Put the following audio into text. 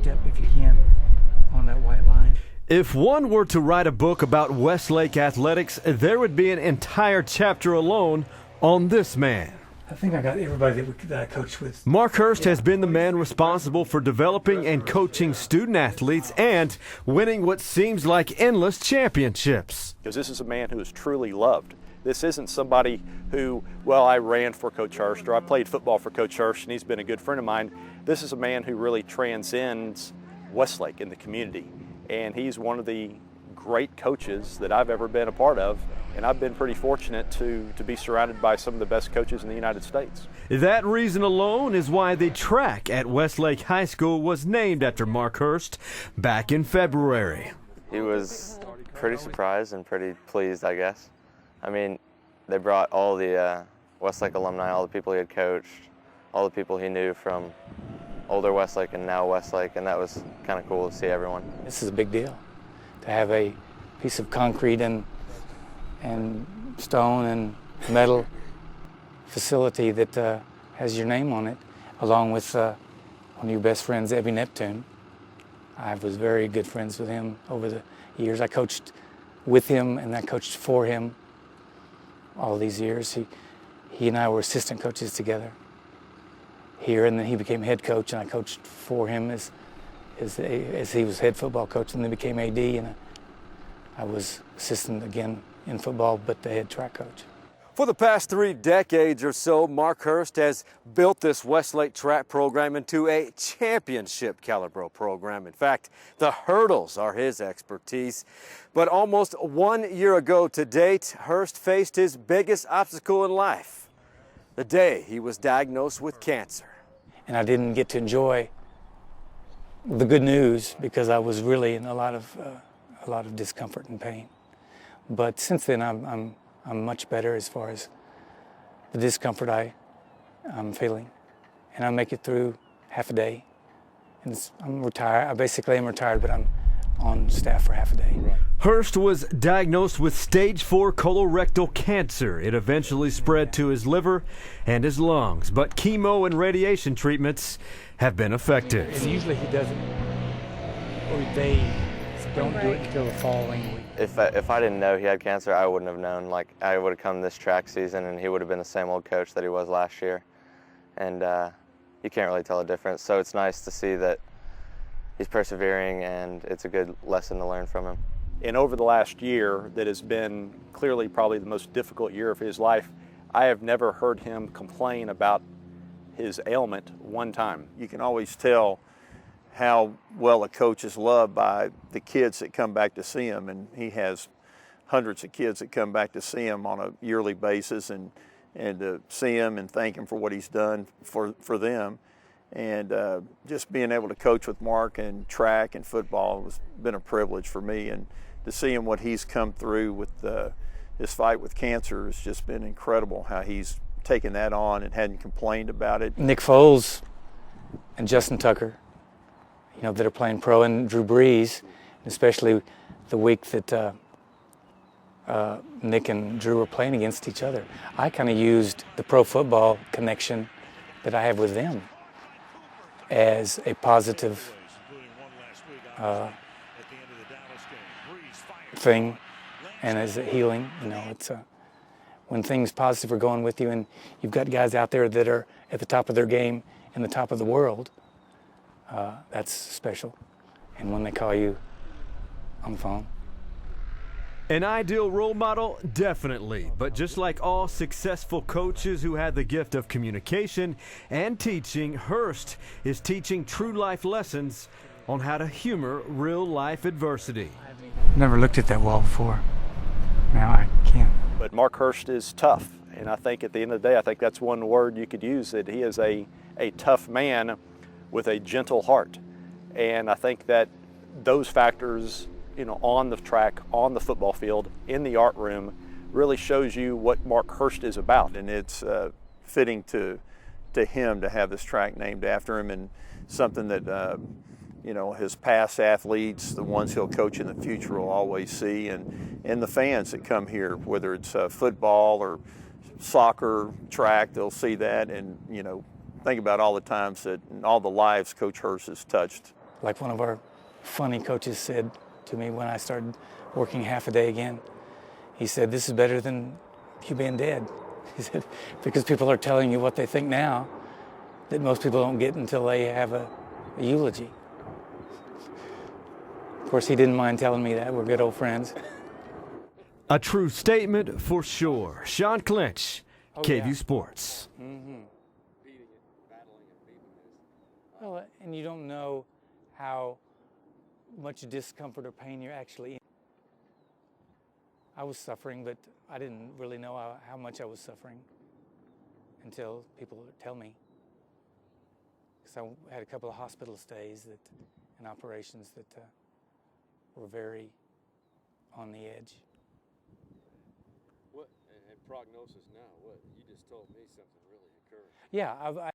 step if you can on that white line. If one were to write a book about Westlake athletics, there would be an entire chapter alone on this man. I think I got everybody that I coached with. Mark Hurst has been the man responsible for developing and coaching student athletes and winning what seems like endless championships. Because this is a man who is truly loved. This isn't somebody who, well, I ran for Coach Hurst or I played football for Coach Hurst and he's been a good friend of mine. This is a man who really transcends Westlake in the community. And he's one of the great coaches that I've ever been a part of. And I've been pretty fortunate to be surrounded by some of the best coaches in the United States. That reason alone is why the track at Westlake High School was named after Mark Hurst back in February. He was pretty surprised and pretty pleased, I guess. I mean, they brought all the Westlake alumni, all the people he had coached, all the people he knew from older Westlake and now Westlake, and that was kind of cool to see everyone. This is a big deal, to have a piece of concrete and stone and metal facility that has your name on it, along with one of your best friends, Ebby Neptune. I was very good friends with him over the years. I coached with him and I coached for him all these years. He and I were assistant coaches together here, and then he became head coach, and I coached for him as he was head football coach, and then became AD, and I was assistant again in football, but the head track coach. For the past 3 decades or so, Mark Hurst has built this Westlake track program into a championship caliber program. In fact, the hurdles are his expertise. But almost 1 year ago to date, Hurst faced his biggest obstacle in life, the day he was diagnosed with cancer. And I didn't get to enjoy the good news because I was really in a lot of discomfort and pain. But since then, I'm much better as far as the discomfort I'm feeling, and I make it through half a day. And I'm retired. I basically am retired, but I'm on staff for half a day. Hurst was diagnosed with stage 4 colorectal cancer. It eventually spread to his liver and his lungs, but chemo and radiation treatments have been effective. And usually he doesn't, or they don't do it until the following week. If I didn't know he had cancer, I wouldn't have known. Like, I would have come this track season and he would have been the same old coach that he was last year. And you can't really tell the difference. So it's nice to see that he's persevering, and it's a good lesson to learn from him. And over the last year, that has been clearly probably the most difficult year of his life, I have never heard him complain about his ailment one time. You can always tell how well a coach is loved by the kids that come back to see him, and he has hundreds of kids that come back to see him on a yearly basis, and to see him and thank him for what he's done for them. And just being able to coach with Mark in track and football has been a privilege for me, and to see him what he's come through with his fight with cancer has just been incredible, how he's taken that on and hadn't complained about it. Nick Foles and Justin Tucker, that are playing pro, and Drew Brees, especially the week that Nick and Drew were playing against each other. I kind of used the pro football connection that I have with them as a positive thing and as a healing. It's when things positive are going with you, and you've got guys out there that are at the top of their game and the top of the world, that's special. And when they call you on the phone. An ideal role model, definitely. But just like all successful coaches who had the gift of communication and teaching, Hurst is teaching true life lessons on how to humor real life adversity. Never looked at that wall before. Now I can. But Mark Hurst is tough, and I think at the end of the day, I think that's one word you could use, that he is a tough man with a gentle heart. And I think that those factors, on the track, on the football field, in the art room, really shows you what Mark Hurst is about. And it's fitting to him to have this track named after him, and something that his past athletes, the ones he'll coach in the future, will always see, and the fans that come here, whether it's football or soccer, track, they'll see that, and think about all the times and all the lives Coach Hurst has touched. Like one of our funny coaches said to me when I started working half a day again, he said, "This is better than you being dead." He said, because people are telling you what they think now that most people don't get until they have a eulogy. Of course, he didn't mind telling me that. We're good old friends. A true statement for sure. Sean Clinch, KVU Sports. Well, and you don't know how much discomfort or pain you're actually in. I was suffering, but I didn't really know how much I was suffering until people would tell me. Because I had a couple of hospital stays and operations that were very on the edge. What and prognosis now? What you just told me something really occurred. Yeah,